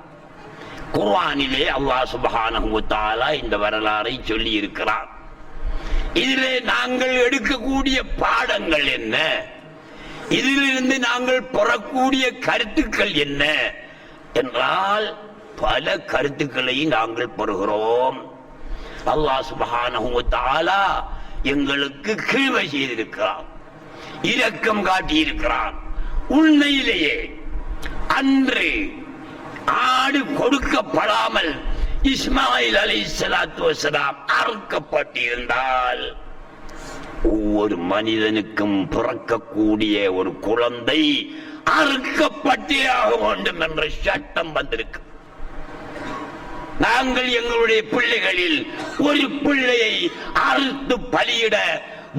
குர்ஆனிலே அல்லாஹ் சுப்ஹானஹு வ தஆலா இந்த வரலாறை சொல்லி இருக்கிறார். இதிலே நாங்கள் எடுக்கக்கூடிய பாடங்கள் என்ன, இதிலிருந்து நாங்கள் பெறக்கூடிய கருத்துக்கள் என்ன என்றால் பல கருத்துக்களை நாங்கள் பெறுகிறோம். அல்லாஹ் சுப்ஹானஹு வ தஆலா எங்களுக்கு கிருபை செய்திருக்கிறான், இரக்கம் காட்டியிருக்கிறான். உண்மையிலேயே அன்று ஆடு கொடுக்கப்படாமல் இஸ்மாயில் அலைஹிஸ்ஸலாத்து வஸ்ஸலாம் அறுக்கப்பட்டிருந்தால் ஒவ்வொரு மனிதனுக்கும் பிறக்கக்கூடிய ஒரு குழந்தை அறுக்கப்பட்டே ஆக வேண்டும் என்ற சட்டம் வந்திருக்கு. நாங்கள் எங்களுடைய பிள்ளைகளில் ஒரு பிள்ளையை அறுத்து பலியிட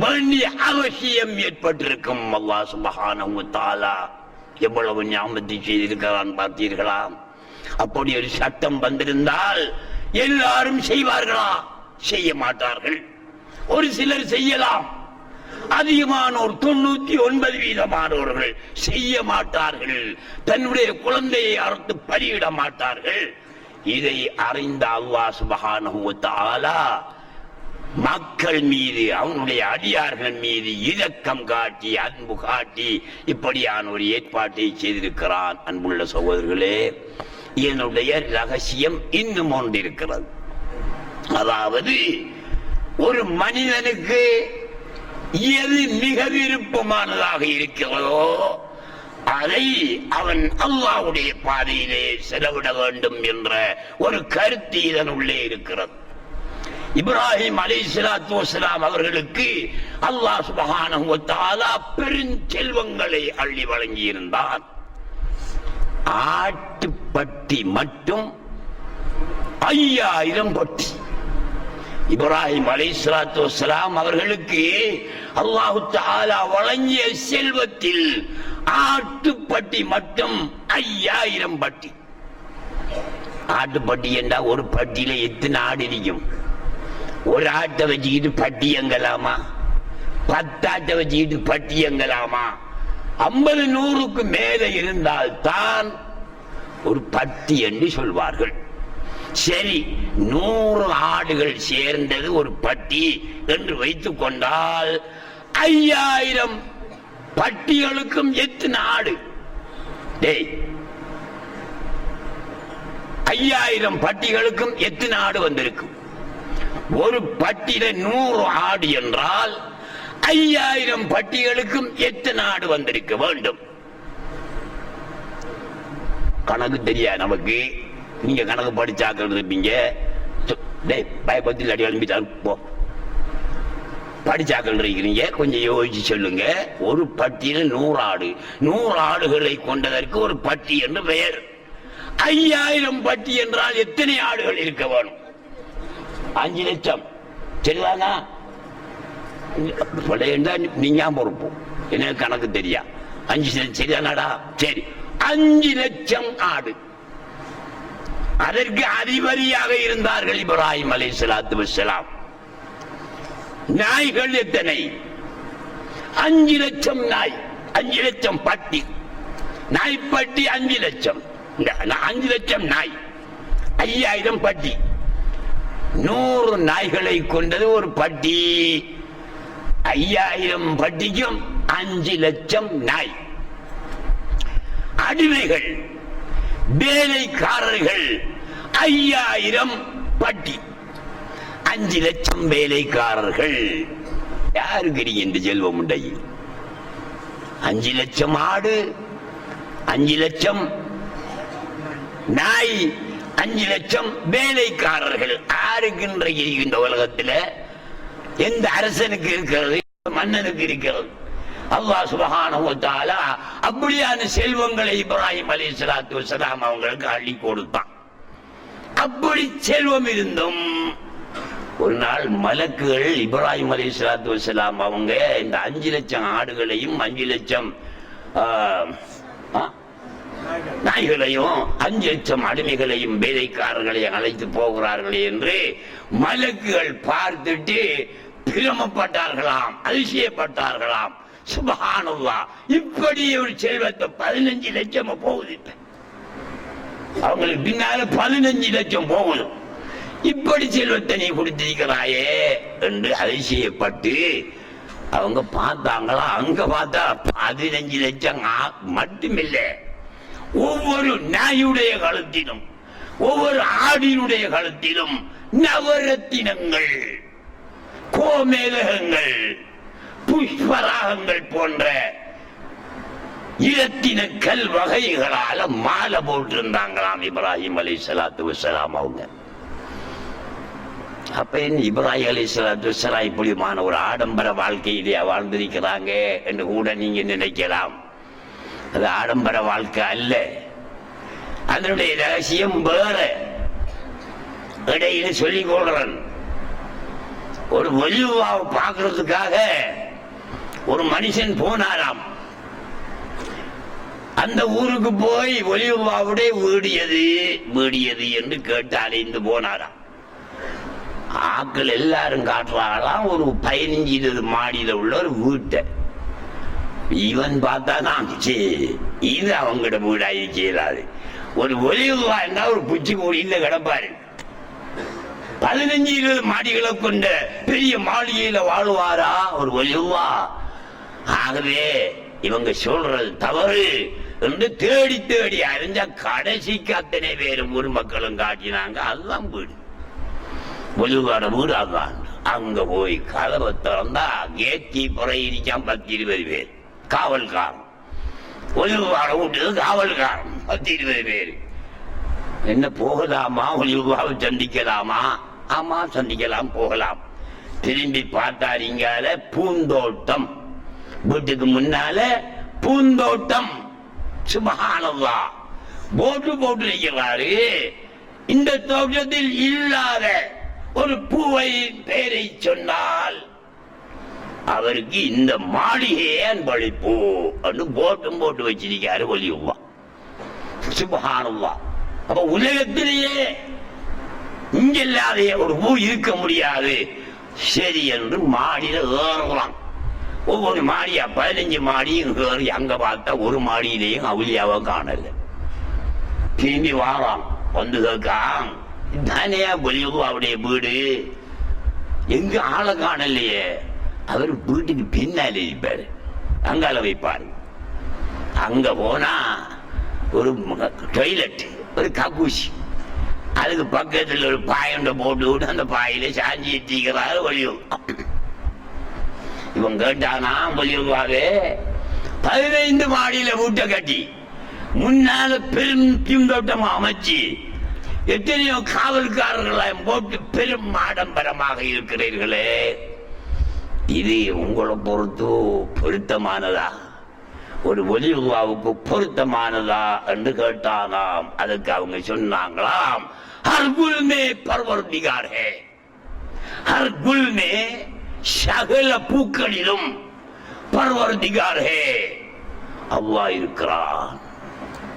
வேண்டிய அவசியம் ஏற்பட்டிருக்கும். அல்லாஹ் சுப்ஹானஹு வ தஆலா எவ்வளவு ஞாபகத்தை செய்திருக்கிறான் பார்த்தீர்களா? அப்படி ஒரு சட்டம் வந்திருந்தால் எல்லாரும் செய்வார்களா? செய்ய மாட்டார்கள். ஒரு சிலர் செய்யலாம். அதிகமானோர் 99% செய்ய மாட்டார்கள். தன்னுடைய குழந்தையை அறுத்து பலியிட மாட்டார்கள். இதை அறிந்த அல்லாஹ் சுப்ஹானஹு வ தஆலா மக்கள் மீது, அவனுடைய அடியார்கள் மீது இரக்கம் காட்டி, அன்பு காட்டி இப்படியான ஒரு ஏற்பாட்டை செய்திருக்கிறான். அன்புள்ள சகோதரர்களே, என்னுடைய ரகசியம் இன்னும் ஒன்று இருக்கிறது. அதாவது ஒரு மனிதனுக்கு எது மிக விருப்பமானதாக இருக்கிறதோ அதை அவன் அல்லாஹ்வுடைய பாதையிலே செலவிட வேண்டும் என்ற ஒரு கருத்து இதனுள்ளே இருக்கிறது. இப்ராஹிம் அலைஹிஸ்ஸலாத்து வஸ்ஸலாம் அவர்களுக்கு அல்லாஹ் சுப்ஹானஹு வ தஆலா பெருஞ்செல்வங்களை அள்ளி வழங்கியிருந்தான். ஆட்டுப்பட்டி மட்டும் 5000 பட்டி. இப்ராஹிம் அலைஹிஸ்ஸலாத்து வஸ்ஸலாம் அவர்களுக்கு அல்லாஹ் தஆலா வழங்கிய செல்வத்தில் ஆட்டுப்பட்டி மட்டும் 5000 பட்டி. ஆட்டுப்பட்டி என்றா ஒரு பட்டியில எத்தனை ஆடு இருக்கும்? ஒரு ஆட்டை வச்சுக்கிட்டு பட்டி எங்கலாமா? 10 ஆட்டை வச்சுக்கிட்டு பட்டி எங்கலாமா? 50-100க்கு மேல இருந்தால் தான் ஒரு பட்டி என்று சொல்வார்கள். சரி, 100 ஆடுகள் சேர்ந்தது ஒரு பட்டி என்று வைத்துக் கொண்டால் 5000 பட்டிகளுக்கும் எத்தனை ஆடு? 5000 பட்டிகளுக்கும் எத்தனை ஆடு வந்திருக்கும்? ஒரு பட்டியில 100 ஆடு என்றால் 5000 பட்டிகளுக்கும் எத்தனை ஆடு வந்திருக்க வேண்டும்? கணக்கு தெரியா நமக்கு. நீங்க கணக்கு படிச்சாக்கள் இருப்பீங்க. பயபத்தில் அடி அனுப்பிட்டாரு போ. படிச்சாக்கள் இருக்கிறீங்க, கொஞ்சம் யோசிச்சு சொல்லுங்க. ஒரு பட்டியல 100 ஆடு, 100 ஆடுகளை கொண்டதற்கு ஒரு பட்டி என்று பெயர். 5000 பட்டி என்றால் எத்தனை ஆடுகள் இருக்க வேணும்? 5 லட்சம். சரிதாங்க? நீங்க பொறுப்பு, எனக்கு கணக்கு தெரியா. 5 லட்சம் சரிதானாடா? சரி, 5 லட்சம் ஆடு. அதற்கு அதிபதியாக இருந்தார்கள் இப்ராஹிம் அலைஹிஸ்ஸலாத்து வஸ்ஸலாம். நாய்கள் எத்தனை? 5 லட்சம் நாய், 5 லட்சம் பட்டி. நாய்ப்பட்டி 5 லட்சம். 5 லட்சம் நாய், 5000 பட்டி. 100 நாய்களை கொண்டது ஒரு பட்டி. 5000 பட்டிக்கும் 5 லட்சம் நாய். அடிமைகள், வேலைக்காரர்கள் 5000 பட்டி, 5 லட்சம் வேலைக்காரர்கள். யாருக்கு இந்த செல்வம் உண்டை? 5 லட்சம் ஆடு, 5 லட்சம் நாய், 5 லட்சம் வேலைக்காரர்கள். யாருக்கு இன்றைக்கு இந்த உலகத்தில்? எந்த அரசனுக்கு இருக்கிறது? மன்னனுக்கு இருக்கிறது. அல்லாஹ் சுப்ஹானஹு வ தஆலா அப்படியான செல்வங்களை இப்ராஹிம் அலைஹிஸ்ஸலாத்து வஸ்ஸலாம் அவங்களுக்கு அள்ளி கொடுத்தான். அப்படி செல்வம் இருந்தும் ஒரு நாள் மலக்குகள் இப்ராஹிம் அலைஹிஸ்ஸலாத்து வஸ்ஸலாம் அவங்க இந்த 5 லட்சம் ஆடுகளையும் 5 லட்சம் நாய்களையும் 5 லட்சம் அடிமைகளையும் வேலைக்காரர்களையும் அழைத்து போகிறார்கள் என்று மலக்குகள் பார்த்துட்டு பிரமப்பட்டார்களாம், அதிசயப்பட்டார்களாம். சுப்ஹானல்லாஹ், இப்படி ஒரு செல்வத்தை 15 லட்சம் போகுது. அவங்களுக்கு பின்னால 15 லட்சம் போகுது. இப்படி செல்வத்தை நீ கொடுத்திருக்கிறாயே என்று அதிசயப்பட்டு அவங்க பார்த்தாங்களா? அங்க பார்த்தா 15 லட்சம் மட்டுமில்லை, ஒவ்வொரு நாயுடைய கழுத்திலும், ஒவ்வொரு ஆடினுடைய கழுத்திலும் நவரத்தினங்கள், கோமேதகங்கள், புஷ்பராகங்கள் போன்ற இரத்தின கல் வகைகளால மாலை போட்டிருந்தாங்களாம் இப்ராஹிம் அலைஹிஸ்ஸலாத்து வஸ்ஸலாம் அவங்க. அப்ப இப்ராஹிம் அலைஹிஸ்ஸலாத்து வஸ்ஸலாம் இப்படிமான ஒரு ஆடம்பர வாழ்க்கையிலே வாழ்ந்திருக்கிறாங்க என்று கூட நீங்க நினைக்கலாம். அது ஆடம்பர வாழ்க்கை அல்ல, அதனுடைய ரகசியம் வேற. இடையில சொல்லிக் கொள்றேன். ஒரு வலிவாவை பார்க்கறதுக்காக ஒரு மனுஷன் போனாராம். அந்த ஊருக்கு போய் ஒலிவுல்லாவுடைய வீடியது என்று கேட்டு அலைந்து போனாராம். ஆக்கள் எல்லாரும் காட்டுறாங்களாம் ஒரு 15-20 மாடியில உள்ள ஒரு வீட்டை. இவன் பார்த்தாதான் இது அவங்களோட வீடாயிருக்கிறாரு. ஒரு ஒலிவுல்லா இருந்தா ஒரு புச்சி கூடியில கிடப்பாரு. 15-20 மாடிகளை கொண்ட பெரிய மாளிகையில வாழ்வாரா ஒரு ஒலிவுல்லா? ஆகவே இவங்க சொல்றது தவறு என்று தேடி தேடி அறிஞ்ச கடைசிக்கு அத்தனை பேரும் ஊர் மக்களும் காட்டினாங்க. அதுதான் வீடு, ஒலிவுல்லாட வீடு. அதுதான். அங்க போய் கதவை திறந்தா கேட் கீப்பரை இருக்கான் 10-20 பேர் காவல்காரன். ஒலிவுல்லாட வீட்டுக்கு காவல்காரன் 10-20 பேர். என்ன போகலாமா? ஒலிவுல்லாவை சந்திக்கலாமா? ஆமா சந்திக்கலாம், போகலாம். திரும்பி பார்த்தாரிங்கால பூந்தோட்டம், வீட்டுக்கு முன்னால பூந்தோட்டம். சுப்ஹானல்லாஹ், போட்டு இருக்கிறாரு. இந்த தோட்டத்தில் இல்லாத ஒரு பூவை பெயரை சொன்னால் அவருக்கு இந்த மாளிகையே அன்பளிப்பு என்று போட்டு வச்சிருக்காரு ஒலிவுல்லா. சுப்ஹானல்லாஹ். அப்ப உலகத்திலேயே இங்கில்லாத ஒரு பூ இருக்க முடியாது. சரி என்று மாடியில ஏறலாம். ஒவ்வொரு மாடியா 15 மாடியும் ஏறி அங்க பார்த்தா ஒரு மாடியிலையும் அவுலியாவை காணல. திரும்பி வாராம், வந்து கேட்கான், தானே ஒலிவுல்லாவுடைய வீடு, எங்க ஆளை காணலையே. அவர் வீட்டுக்கு பின்னால இருப்பாரு, அங்கால வைப்பாரு. அங்க போனா ஒரு டாய்லெட், ஒரு கக்கூசி, அதுக்கு பக்கத்தில் ஒரு பாயண்ட போட்டு விட்டு அந்த பாயில சாஞ்சி எத்திக்கிறாரு ஒலிவுல்லா. இவன் கேட்டானா ஒலிவுல்லாவே 15 மாடியில வீட்டை கட்டி முன்னால பெரும் பூந்தோட்டம் அமைச்சு எத்தனையோ காவல்காரர்களையும் போட்டு பெரும் ஆடம்பரமாக இருக்கிறீர்களே, இது உங்களை பொருத்தமானதா? ஒரு ஒலிவுல்லாவுக்கு பொருத்தமானதா என்று கேட்டானாம். அதுக்கு அவங்க சொன்னாங்களாம், हर गुल में परवरदिगार है, हर गुल में சகல பூக்களிலும் பர்வர்திகார் ஹே, அல்லாஹ் இருக்கிறான்.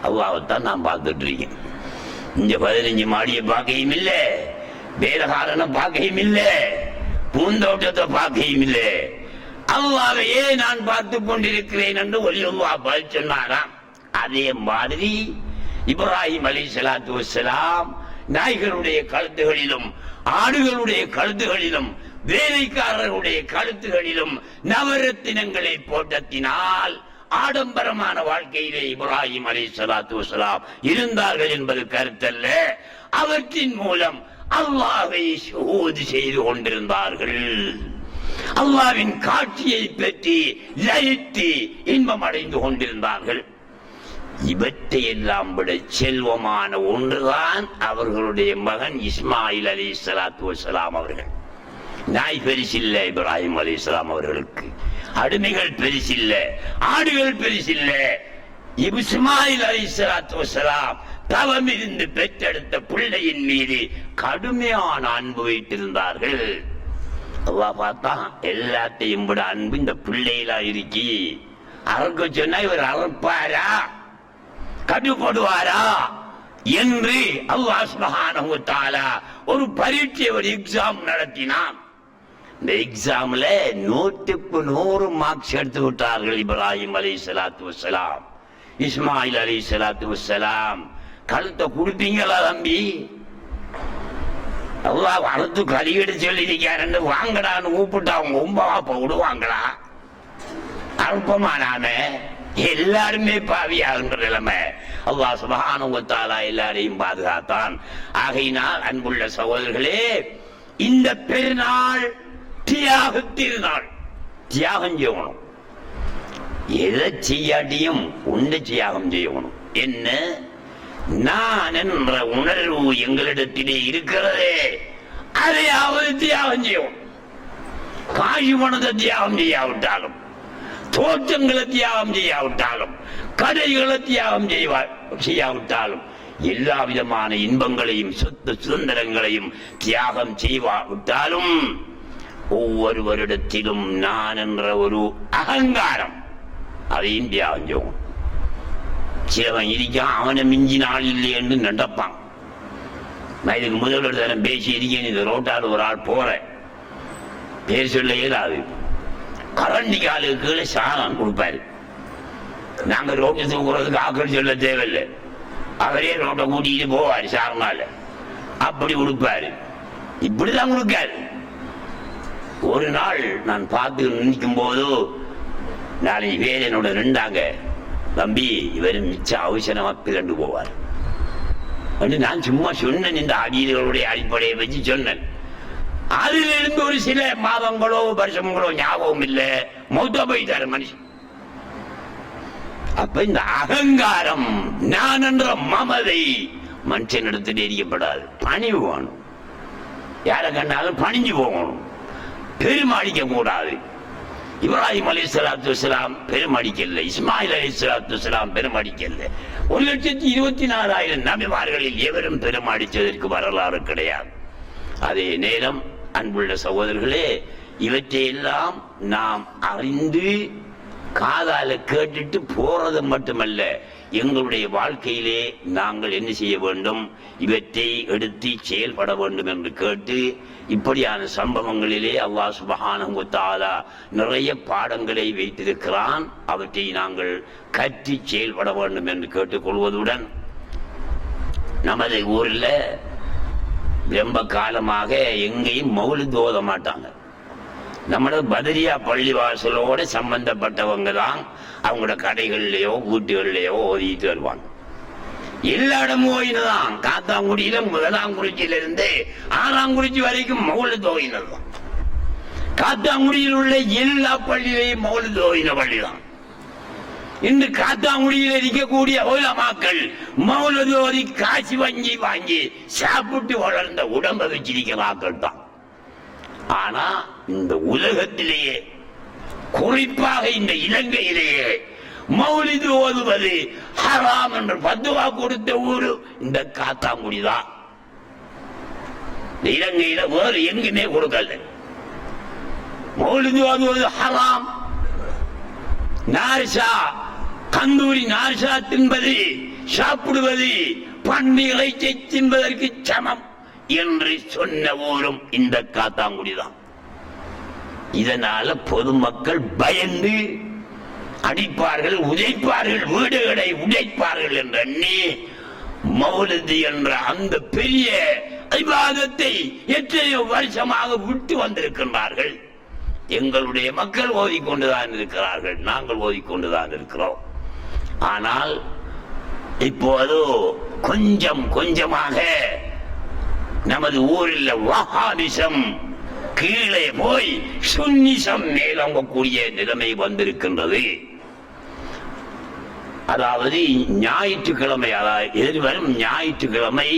அல்லாஹ்வைத்தான் நான் பார்த்துட்டு இருக்கேன். இந்த 15 மாடியை பார்க்கையும் இல்ல, வேலைக்காரனை பார்க்கையும் இல்ல, பூந்தோட்டத்தை பார்க்கையும் இல்ல, அல்லாஹ்வையே நான் பார்த்து கொண்டிருக்கிறேன் என்று ஒலிவுல்லா பதில் சொன்னாராம். அதே மாதிரி இப்ராஹிம் அலைஹிஸ்ஸலாத்து வஸ்ஸலாம் நாய்களுடைய கழுத்துகளிலும் ஆடுகளுடைய கழுத்துகளிலும் வேலைக்காரர்களுடைய கழுத்துகளிலும் நவரத்தினங்களை போட்டத்தினால் ஆடம்பரமான வாழ்க்கையிலே இப்ராஹிம் அலைஹிஸ்ஸலாத்து வஸ்ஸலாம் இருந்தார்கள் என்பது கருத்தல்ல. அவற்றின் மூலம் அல்லாஹ்வை ஷுஹூத் செய்து கொண்டிருந்தார்கள். அல்லாஹ்வின் காட்சியை பற்றி லயித்து இன்பம் அடைந்து கொண்டிருந்தார்கள். இவற்றை எல்லாம் விட செல்வமான ஒன்றுதான் அவர்களுடைய மகன் இஸ்மாயில் அலைஹிஸ்ஸலாத்து வஸ்ஸலாம் அவர்கள். நாய் பெரிசில்லை இப்ராஹிம் அலைஹிஸ்ஸலாம் அவர்களுக்கு, அடிமைகள் பெரிசில்ல, ஆடுகள் பெரிசில்ல. இஸ்மாயில் அலைஹிஸ்ஸலாத்து வஸ்ஸலாம் தவம் இருந்து பெற்றெடுத்த பிள்ளையின் மீது கடுமையான அன்பு வைத்திருந்தார்கள். அல்லாஹ் பார்த்தா எல்லாத்தையும் விட அன்பு இந்த பிள்ளைகளா இருக்கி. அறுக்க சொன்னா இவர் அறுப்பாரா, கட்டுப்படுவாரா என்று அல்லாஹ் சுப்ஹானஹு வ தஆலா ஒரு பரீட்சை, ஒரு எக்ஸாம் நடத்தினான். இந்த எக்ஸாம்ல 100க்கு 100 மார்க்ஸ் எடுத்து விட்டார்கள் இப்ராஹிம் அலைஹிஸ்ஸலாத்து வஸ்ஸலாம். இஸ்மாயில் அலைஹிஸ்ஸலாத்து வஸ்ஸலாம் கழுத்தை கொடுப்பீங்களா தம்பி? அல்லாஹ் அறுத்து கலியெடு சொல்லியிருக்காரு, வாங்கடான்னு கூப்பிட்டு அவங்க உம்பா விடுவாங்களா? அற்பமானாம எல்லாருமே பாவியாகின்ற நிலைமை. அல்லாஹ் சுப்ஹானஹு வ தஆலா எல்லாரையும் பாதுகாத்தான். ஆகையினால் அன்புள்ள சகோதரர்களே, இந்த பெருநாள் தியாக திருநாள். தியாகம் செய்யணும். எதை செய்யாட்டியும் உன்னை தியாகம் செய்யணும். என்ன? நான் என்ற உணர்வு எங்களிடத்திலே இருக்கிறதே, அதையாவது தியாகம் செய்யணும். காசு பணத்தை தியாகம் செய்யாவிட்டாலும், தோற்றங்களை தியாகம் செய்யாவிட்டாலும், கடைகளை தியாகம் செய்யாவிட்டாலும், எல்லா விதமான இன்பங்களையும் சொத்து சுதந்திரங்களையும் தியாகம் செய்யாவிட்டாலும் ஒவ்வொருவரிடத்திலும் நான் என்ற ஒரு அகங்காரம், அதையும் தியாகம் செய்யணும். சிலவன் இருக்கான், அவனை மிஞ்சி நாள் இல்லை என்று நடப்பான். நான் இதுக்கு முதல் ஒரு தரம் பேசி இருக்கேன். இந்த ரோட்டால் ஒரு ஆள் போற பேர் சொல்ல இயலாது. கரண்டி காலுக்கு கீழே சாரம் கொடுப்பாரு. நாங்க ரோட்டை தூக்குறதுக்கு ஆக்கள் சொல்ல தேவையில்லை, அவரே ரோட்டை கூட்டிட்டு போவாரு சாரனால. அப்படி கொடுப்பாரு, இப்படிதான் கொடுக்காரு. ஒரு நாள் நான் பார்த்து நிற்கும் போது 4 பேர் என்னோட நின்றாங்க. தம்பி, இவர் மிச்சம் அவசரமா பிறண்டு போவார். நான் சும்மா சொன்னேன், இந்த அடிகளுடைய அடிப்படையை வச்சு சொன்னேன். அதிலிருந்து ஒரு சில மாதங்களோ வருஷங்களோ ஞாபகம் இல்லை, மௌத்தா போயிட்டாரு மனுஷன். அப்ப இந்த அகங்காரம், நான் என்ற மமதை மனுஷனிடத்தில் எரியப்படாது. பணிவு வேணும். யாரை கண்டாலும் பணிஞ்சு போகணும், பெருமாடிக்க கூடாது. இப்ராஹிம் அலைஹிஸ்ஸலாத்து வஸ்ஸலாம் பெருமடிக்கல, இஸ்மாயில் அலைஹிஸ்ஸலாத்து வஸ்ஸலாம் பெருமடிக்கல. 1,24,000 நபிமார்களில் எவரும் பெருமடித்ததற்கு வரலாறு கிடையாது. அதே நேரம் அன்புள்ள சகோதரர்களே, இவற்றையெல்லாம் நாம் அறிந்து காதால கேட்டுட்டு போறது மட்டுமல்ல, எங்களுடைய வாழ்க்கையிலே நாங்கள் என்ன செய்ய வேண்டும், இவற்றை எடுத்து செயல்பட வேண்டும் என்று கேட்டு, இப்படியான சம்பவங்களிலே அல்லாஹ் சுப்ஹானஹு வ தஆலா நிறைய பாடங்களை வைத்திருக்கிறான். அவற்றை நாங்கள் கற்றி செயல்பட வேண்டும் என்று கேட்டுக்கொள்வதுடன், நமது ஊரில் ரொம்ப காலமாக எங்கேயும் மௌலித் ஓத மாட்டாங்க. நம்மளோட பதரியா பள்ளிவாசலோட சம்பந்தப்பட்டவங்க தான் அவங்களோட கடைகள்லயோ வீட்டுகள்லயோ ஓதிட்டு வருவாங்க. எல்லா இடமும் ஓயினதான். காத்தாங்குடியில முதலாங்குறிச்சியில இருந்து ஆறாங்குறிச்சி வரைக்கும் மௌலித் ஓயினதான். காத்தாங்குடியில் உள்ள எல்லா பள்ளியிலையும் மௌலித் ஓயின பள்ளிதான். இன்று காத்தாங்குடியில் இருக்கக்கூடிய உலமாக்கள் மௌலித் ஓதி காசு வாங்கி சாப்பிட்டு வளர்ந்த உடம்பை வச்சிருக்கிறார்கள் தான். ஆனா இந்த உலகத்திலேயே, குறிப்பாக இந்த இலங்கையிலேயே மௌலிது ஓதுவது ஹராம் என்று பத்துவா கொடுத்த ஊரு இந்த காத்தாங்குடிதான். இலங்கையில வேறு எங்குமே கொடுக்கல. மௌலிது ஓதுவது ஹராம். நார்சா, கந்தூரி நார்சா தின்பது, சாப்பிடுவது பன்னிகளை தின்பதற்கு சமம் என்று சொன்ன ஊரும் இந்த காத்தாங்குடிதான். இதனால பொதுமக்கள் பயந்து அடிப்பார்கள், உதைப்பார்கள், வீடுகளை உடைப்பார்கள் என்று எண்ணி மௌலிது என்ற அந்த பெரிய இபாதத்தை எத்தனையோ வருஷமாக விட்டு வந்திருக்கின்றார்கள். எங்களுடைய மக்கள் ஓதிக்கொண்டுதான் இருக்கிறார்கள், நாங்கள் ஓதிக்கொண்டுதான் இருக்கிறோம். ஆனால் இப்போது கொஞ்சம் கொஞ்சமாக நமது ஊரில் வஹாபிசம் கீழே போய் சுன்னிசம் மேலோங்கக்கூடிய நிலைமை வந்திருக்கின்றது. அதாவது ஞாயிற்றுக்கிழமை, எதிர்வரும் ஞாயிற்றுக்கிழமை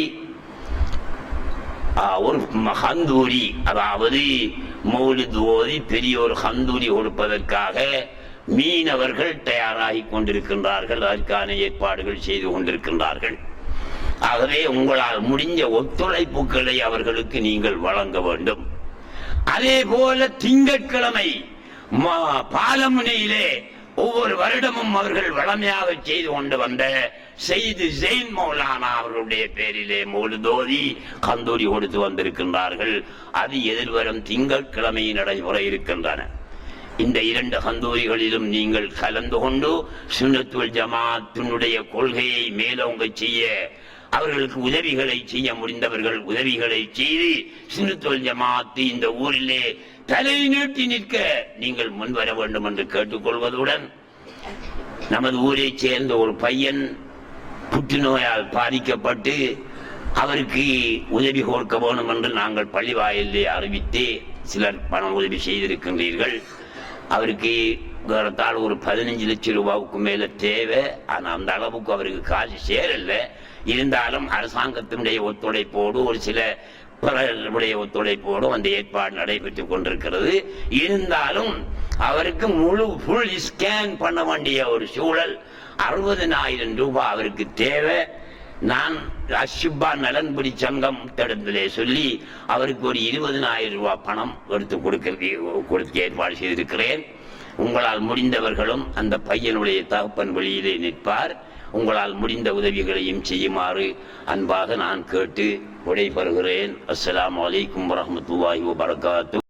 ஒரு ஹந்தூரி, அதாவது மௌலித் ஓதி பெரிய ஒரு ஹந்தூரி கொடுப்பதற்காக மீனவர்கள் தயாராகி கொண்டிருக்கின்றார்கள். அதற்கான ஏற்பாடுகள் செய்து கொண்டிருக்கின்றார்கள். ஆகவே உங்களால் முடிஞ்ச ஒத்துழைப்புகளை அவர்களுக்கு நீங்கள் வழங்க வேண்டும். அதே போல திங்கட்கிழமை பாலமுனையிலே ஒவ்வொரு வருடமும் அவர்கள் வளமையாக செய்து கொண்டு வந்த செய்து ஜெயின் மௌலானா அவர்களுடைய பேரிலே மௌலித் ஓதி கந்தூரி கொடுத்து வந்திருக்கின்றார்கள். அது எதிர்வரும் திங்கட்கிழமை நடைமுறை இருக்கின்றன. இந்த 2 கந்தூரிகளிலும் நீங்கள் கலந்து கொண்டு சுன்னத்துல் ஜமாத்தினுடைய கொள்கையை மேலோங்க செய்ய, அவர்களுக்கு உதவிகளை செய்ய முடிந்தவர்கள் உதவிகளை செய்து சுன்னத்துல் ஜமாத் இந்த ஊரிலே தலை நீட்டி நிற்க நீங்கள் முன்வர வேண்டும் என்று கேட்டுக்கொள்வதுடன், நமது ஊரை சேர்ந்த ஒரு பையன் புற்றுநோயால் பாதிக்கப்பட்டு அவருக்கு உதவி கொடுக்க வேண்டும் என்று நாங்கள் பள்ளி வாயிலே அறிவித்து சிலர் பண உதவி செய்திருக்கின்றீர்கள். அவருக்கு ஏறத்தாழ ஒரு 15 லட்சம் ரூபாவுக்கு மேல தேவை. ஆனால் அந்த அளவுக்கு அவருக்கு காசு சேரல. இருந்தாலும் அரசாங்கத்தினுடைய ஒத்துழைப்போடு ஒரு சில பிறருடைய ஒத்துழைப்போடும் அந்த ஏற்பாடு நடைபெற்றுக் கொண்டிருக்கிறது. இருந்தாலும் அவருக்கு ஃபுல் ஸ்கேன் பண்ண வேண்டிய ஒரு சூழல். 60,000 ரூபாய் அவருக்கு தேவை. நான் அஷிபா நலன்புரி சங்கம் இடத்திலே சொல்லி அவருக்கு ஒரு 20,000 ரூபாய் பணம் எடுத்து கொடுக்க ஏற்பாடு செய்திருக்கிறேன். உங்களால் முடிந்தவர்களும் அந்த பையனுடைய தகப்பன் வழியிலே நிற்பார். உங்களால் முடிந்த உதவிகளையும் செய்யுமாறு அன்பாக நான் கேட்டு விடைபெறுகிறேன். அஸ்ஸலாமு அலைக்கும் வரஹ்மத்துல்லாஹி வபரகாத்துஹு.